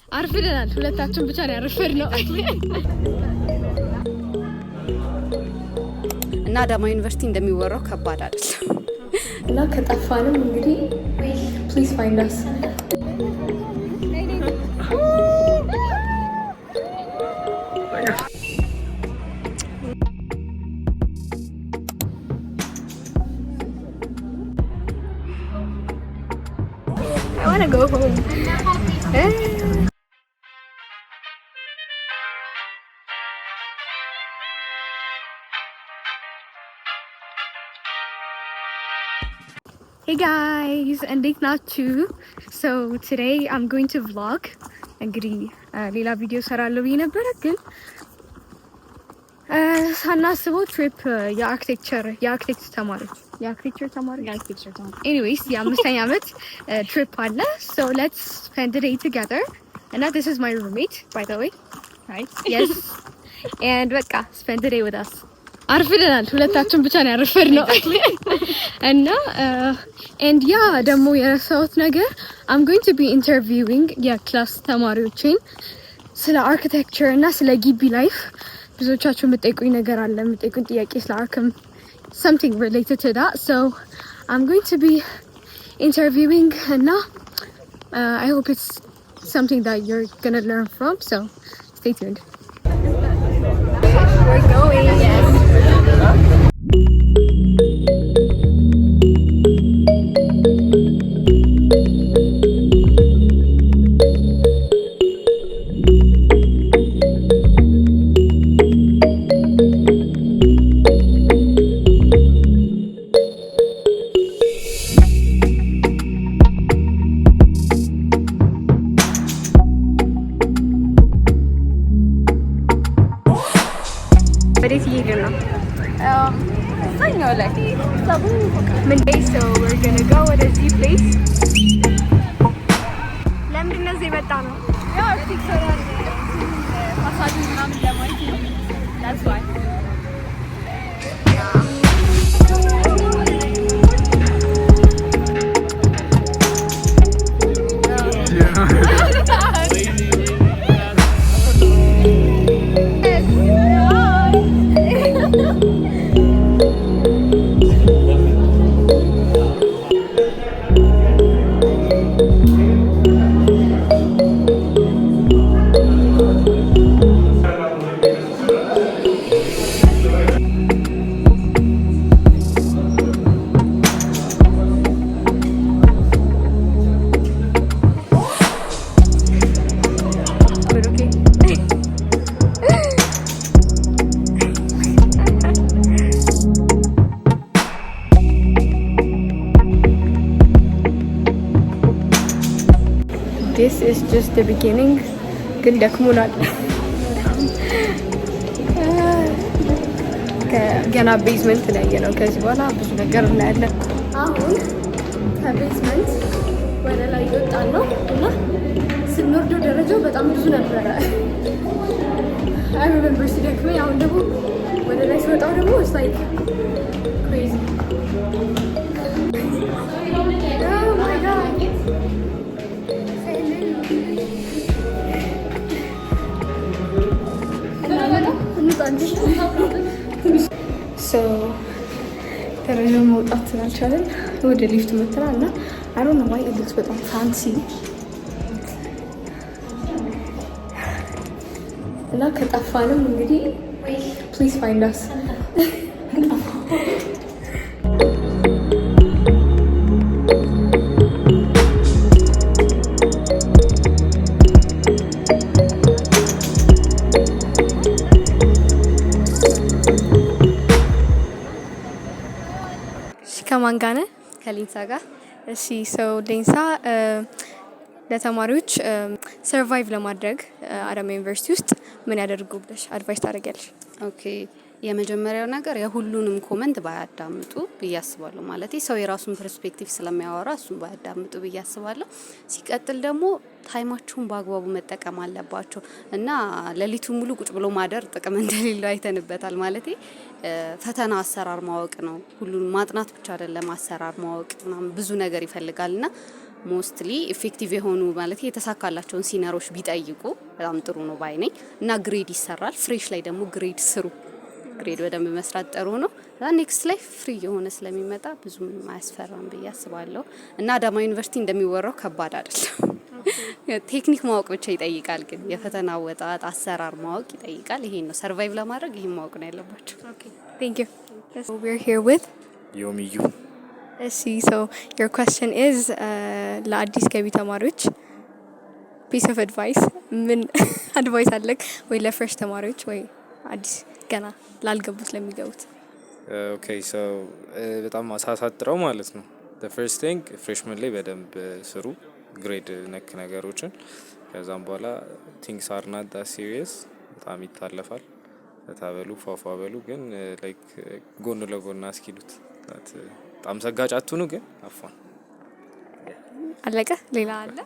አርፍደናል። ሁለታችን ብቻ ነው ያረፈድነው እና አዳማ ዩኒቨርሲቲ እንደሚወራው ከባድ አይደለም እና ከጠፋንም እንግዲህ please find us I want to go home. Hey guys, እንዴት ናችሁ? So today I'm going to vlog. እንግዲህ ሌላ ቪዲዮ ሰራለሁ ብዬ ነበር ግን ሳናስበው ትሪፕ የአርክቴክቸር ተማሪዎች anyways የአምስተኛ ዓመት ትሪፕ አለ. So let's spend the day together. And this is my roommate, by the way. Hi. Yes. And በቃ spend the day with us. አርፍደናል። ሁለታችን ብቻ ነው ያረፈድነው እና and yeah ደግሞ የረሳሁት ነገር I'm going to be interviewing የክላስ ተማሪዎችን ስለ አርክቴክቸር እና ስለ ግቢ ላይፍ ብዙዎቻችሁ የምትጠይቁኝ ነገር አለ የምትጠይቁኝ ጥያቄ ስለ አርክም something related to that. So I'm going to be interviewing and I hope it's something that you're going to learn from. So stay tuned. We're going. Yes. So we're gonna go to this place. ለምንድን ነው እዚህ የመጣ ነው? ያው አርክቴክቸር ፋሳድ ምናምን ለማየት that's why. This is just the beginning. ግን ደክሞናል ገና ቤዝመንት ላይ ነው። ከዚህ በኋላ ብዙ ነገር እናያለን። አሁን ከቤዝመንት ወደ ላይ ወጣን ነው እና ስንወርደው ደረጃው በጣም ብዙ ነበረ። I remember ሲደክመኝ አሁን ደግሞ ወደ ላይ ስወጣው ደግሞ it's like crazy. Oh my god. So ደረጃውን መውጣት ስላልቻለን ወደ ሊፍት መጥተናል እና I don't know why it looks በጣም fancy እና ከጠፋንም እንግዲህ please find us. ከማን ጋር ነህ? ከሊንሳ ጋር። እሺ ሰው ሊንሳ ለተማሪዎች ሰርቫይቭ ለማድረግ አዳማ ዩኒቨርሲቲ ውስጥ ምን ያደርጉ ብለሽ አድቫይስ ታደርጊያለሽ? ኦኬ የመጀመሪያው ነገር የሁሉንም ኮመንት ባያዳምጡ ብዬ አስባለሁ። ማለት ሰው የራሱን ፐርስፔክቲቭ ስለሚያወራ እሱን ባያዳምጡ ብዬ አስባለሁ። ሲቀጥል ደግሞ ታይማችሁን በአግባቡ መጠቀም አለባቸው እና ሌሊቱን ሙሉ ቁጭ ብሎ ማደር ጥቅም እንደሌለው አይተንበታል። ማለት ፈተና አሰራር ማወቅ ነው። ሁሉንም ማጥናት ብቻ አይደለም፣ አሰራር ማወቅ ብዙ ነገር ይፈልጋልና ሞስትሊ ኢፌክቲቭ የሆኑ ማለት የተሳካላቸውን ሲነሮች ቢጠይቁ በጣም ጥሩ ነው ባይ ነኝ። እና ግሬድ ይሰራል። ፍሬሽ ላይ ደግሞ ግሬድ ስሩ። ግሬድ በደንብ መስራት ጥሩ ነው። ኔክስት ላይ ፍሪ የሆነ ስለሚመጣ ብዙም አያስፈራም ብዬ አስባለሁ። እና አዳማ ዩኒቨርሲቲ እንደሚወራው ከባድ አይደለም። ቴክኒክ ማወቅ ብቻ ይጠይቃል፣ ግን የፈተና አወጣጥ አሰራር ማወቅ ይጠይቃል። ይሄን ነው ሰርቫይቭ ለማድረግ ይሄን ማወቅ ነው ያለባቸው። Thank you. Yes. We're here with Yomiyu. See, so your question is ለአዲስ ገቢ ተማሪዎች piece of advice ምን advice አለክ ወይ ለፍሬሽ ተማሪዎች ወይ አዲስ ገና ላልገቡት ለሚገቡት? Okay, so በጣም አሳሳጥረው ማለት ነው። The first thing freshman ላይ በደንብ ስሩ ግሬድ ነክ ነገሮችን። ከዛም በኋላ things are not that serious በጣም ይታለፋል። ታበሉ ፏፏበሉ ግን ላይክ ጎን ለጎን አስኪዱት። በጣም ሰጋጭ አትሁኑ ግን አፋን አለቀ። ሌላ አለ?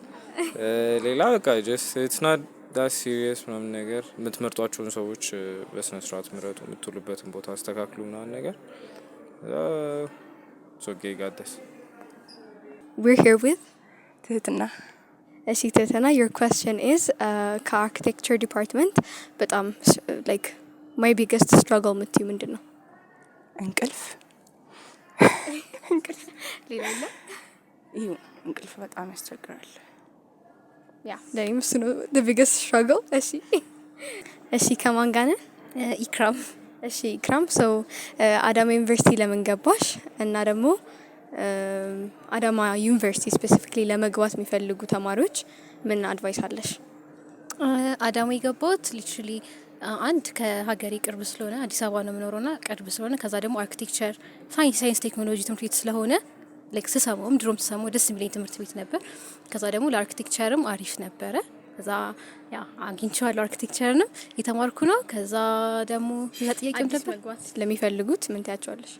ሌላ በቃ just it's not that serious ምናምን ነገር። የምትመርጧቸውን ሰዎች በስነ ስርዓት ምረጡ። የምትውሉበትን ቦታ አስተካክሉ ምናምን ነገር። so okay, got this. We're here with ትህትና። እሺ ትህትና, your question is ከአርኪቴክቸር ዲፓርትመንት በጣም like my biggest struggle ምትዩ ምንድን ነው? እንቅልፍ። ሌላ አለ? ይሁ እንቅልፍ በጣም ያስቸግራል። ለእኔም እሱ ነው the biggest struggle። እሺ ከማን ጋር ነን? ኢክራም። እሺ ኢክራም፣ ሰው አዳማ ዩኒቨርሲቲ ለምን ገባሽ? እና ደግሞ አዳማ ዩኒቨርሲቲ ስፔሲፊክሊ ለመግባት የሚፈልጉ ተማሪዎች ምን አድቫይስ አለሽ? አዳማ የገባሁት ሊትራሊ አንድ ከሀገሬ ቅርብ ስለሆነ አዲስ አበባ ነው የምኖረውና ቅርብ ስለሆነ፣ ከዛ ደግሞ አርኪቴክቸር ሳይንስ ቴክኖሎጂ ትምህርት ቤት ስለሆነ ላይክ ስሰማውም ድሮም ስሰማው ደስ የሚለኝ ትምህርት ቤት ነበር። ከዛ ደግሞ ለአርኪቴክቸርም አሪፍ ነበረ። ከዛ አግኝቼዋለሁ። አርኪቴክቸርንም የተማርኩ ነው። ከዛ ደግሞ ጥያቄም ነበር መግባት ለሚፈልጉት ምን ታያቸዋለሽ?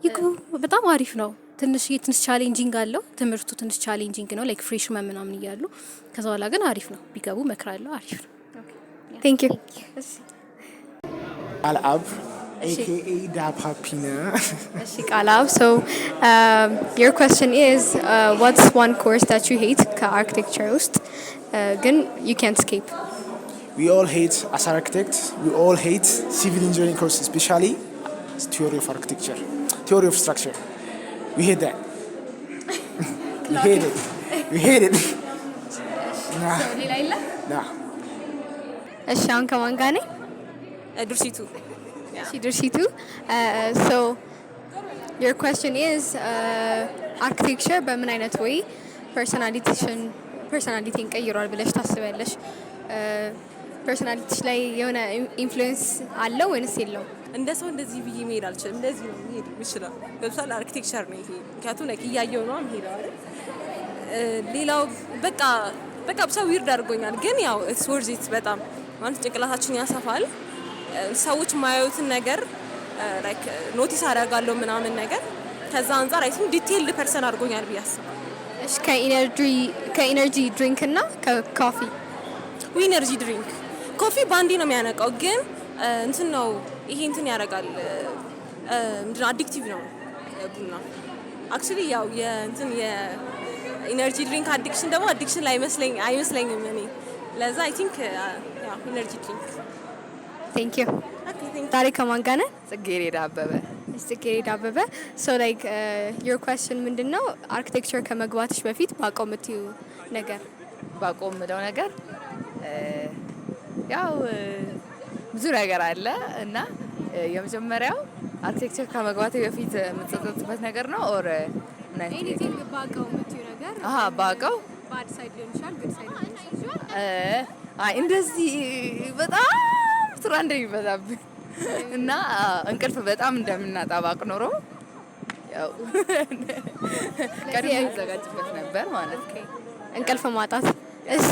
ይግቡ። በጣም አሪፍ ነው። ትንሽ ቻሌንጂንግ አለው ትምህርቱ፣ ትንሽ ቻሌንጂንግ ነው ላይክ ፍሬሽማን ምናምን እያሉ። ከዛ በኋላ ግን አሪፍ ነው፣ ቢገቡ እመክራለሁ። አሪፍ ነው። Thank you. Al-Ab, aka Dapapina. Kalab, so your question is what's one course that you hate ከአርኪቴክቸር ውስጥ ግን you can't escape? We all hate, as architects, we all hate civil engineering courses, especially theory of architecture, theory of structure. We hate that. We hate it. We hate it. Nah. Nah. እሺ አሁን ከማን ጋር ነኝ? ድርሲቱ። ድርሲቱ። So your question is architecture በምን አይነት ወይ ፐርሶናሊቲን ቀይሯል ብለሽ ታስቢያለሽ? ፐርሶናሊቲሽ ላይ የሆነ ኢንፍሉዌንስ አለው ወይንስ የለውም? እንደ ሰው እንደዚህ ብዬ መሄድ አልችልም። እንደዚህ ነው መሄድ የምችለው። ገብቷል? አርኪቴክቸር ነው ይሄ። ምክንያቱም like እያየሁ ነው የምሄደው አይደል? ሌላው በቃ ብቻ ዊርድ አድርጎኛል። ግን ያው it's worth it በጣም ማለት ጭንቅላታችን ያሰፋል። ሰዎች ማያዩትን ነገር like ኖቲስ አደርጋለሁ ምናምን ነገር። ከዛ አንፃር አይ ቲንክ ዲቴይልድ ፐርሰን አድርጎኛል ብዬ አስባለሁ። እሺ ከኢነርጂ ድሪንክ እና ከኮፊ? ኢነርጂ ድሪንክ ኮፊ ባንዴ ነው የሚያነቃው፣ ግን እንትን ነው ይሄ እንትን ያደርጋል። ምንድነው አዲክቲቭ ነው ቡና። አክቹሊ ያው የእንትን የኢነርጂ ድሪንክ አዲክሽን ደግሞ አዲክሽን ላይ አይመስለኝም እኔ። ለዛ አይ ቲንክ ያው ኢነርጂ ድሪንክ። Thank you. ታሪክ ከማን ጋር ነን? ጽጌረዳ አበበ። ጽጌረዳ አበበ። So like your question ምንድነው? አርኪቴክቸር ከመግባትሽ በፊት ባቆም የምትዩ ነገር? ባቆም የምለው ነገር ያው ብዙ ነገር አለ እና የመጀመሪያው አርኪቴክቸር ከመግባቴ በፊት የምትጸጸትበት ነገር ነው ኦር ኤኒቲንግ ባቆም የምትዩ ነገር? ባቆም ባድ ሳይድ ሊሆን ይችላል፣ ጉድ ሳይድ ሊሆን ይችላል። እንደዚህ በጣም ስራ እንደሚበዛብን እና እንቅልፍ በጣም እንደምናጣ ባቅ ኖሮ ያው ቀድሜ ዘጋጅበት ነበር ማለት ነው። እንቅልፍ ማጣት። እሺ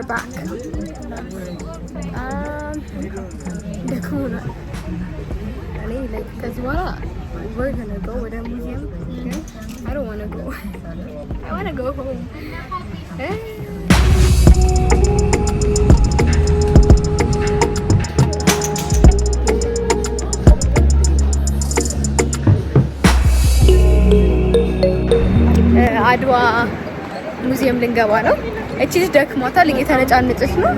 we're back. ደክሞናል። እኔ like ከዚህ በኋላ we're gonna go with a museum. Okay? I don't want to go. I want to go home. አድዋ ሙዚየም ልንገባ ነው። እቺ ልጅ ደክሟታል፣ እየተነጫነጨች ነው።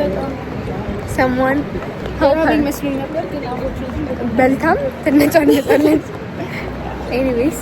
ሰሞን መስሎኝ ነበር ግን በልታም ትነጫነጫለች። ኤኒዌይስ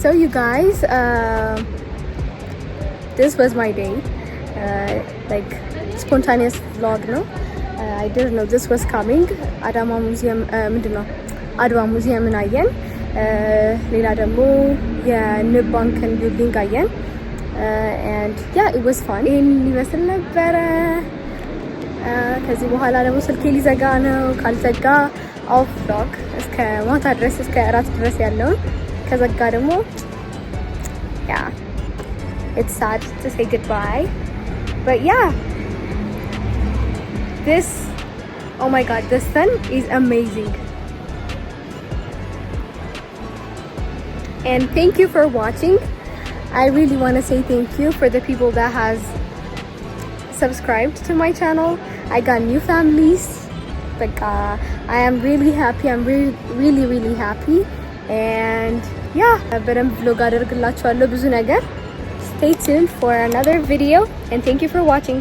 So you guys, this was my day, like spontaneous vlog, no? I didn't know this was coming. አዳማ ሙዚየም ምንድነው አድዋ ሙዚየምን አየን። ሌላ ደግሞ የንብ ባንክን ቢልዲንግ አየን። and yeah it was fun። ይሄን ይመስል ነበረ። ከዚህ በኋላ ደግሞ ስልኬ ሊዘጋ ነው። ካልዘጋ ኦፍ vlog እስከ ማታ ድረስ እስከ እራት ድረስ ያለውን ከዘጋ ደግሞ yeah it's sad to say goodbye, but yeah this, oh my god, the sun is amazing. And thank you for watching. I really want to say thank you for the people that has subscribed to my channel. I got new families, like I am really happy. I'm really happy. And yeah, በደንብ vlog አደርግላችኋለሁ ብዙ ነገር. Stay tuned for another video and thank you for watching.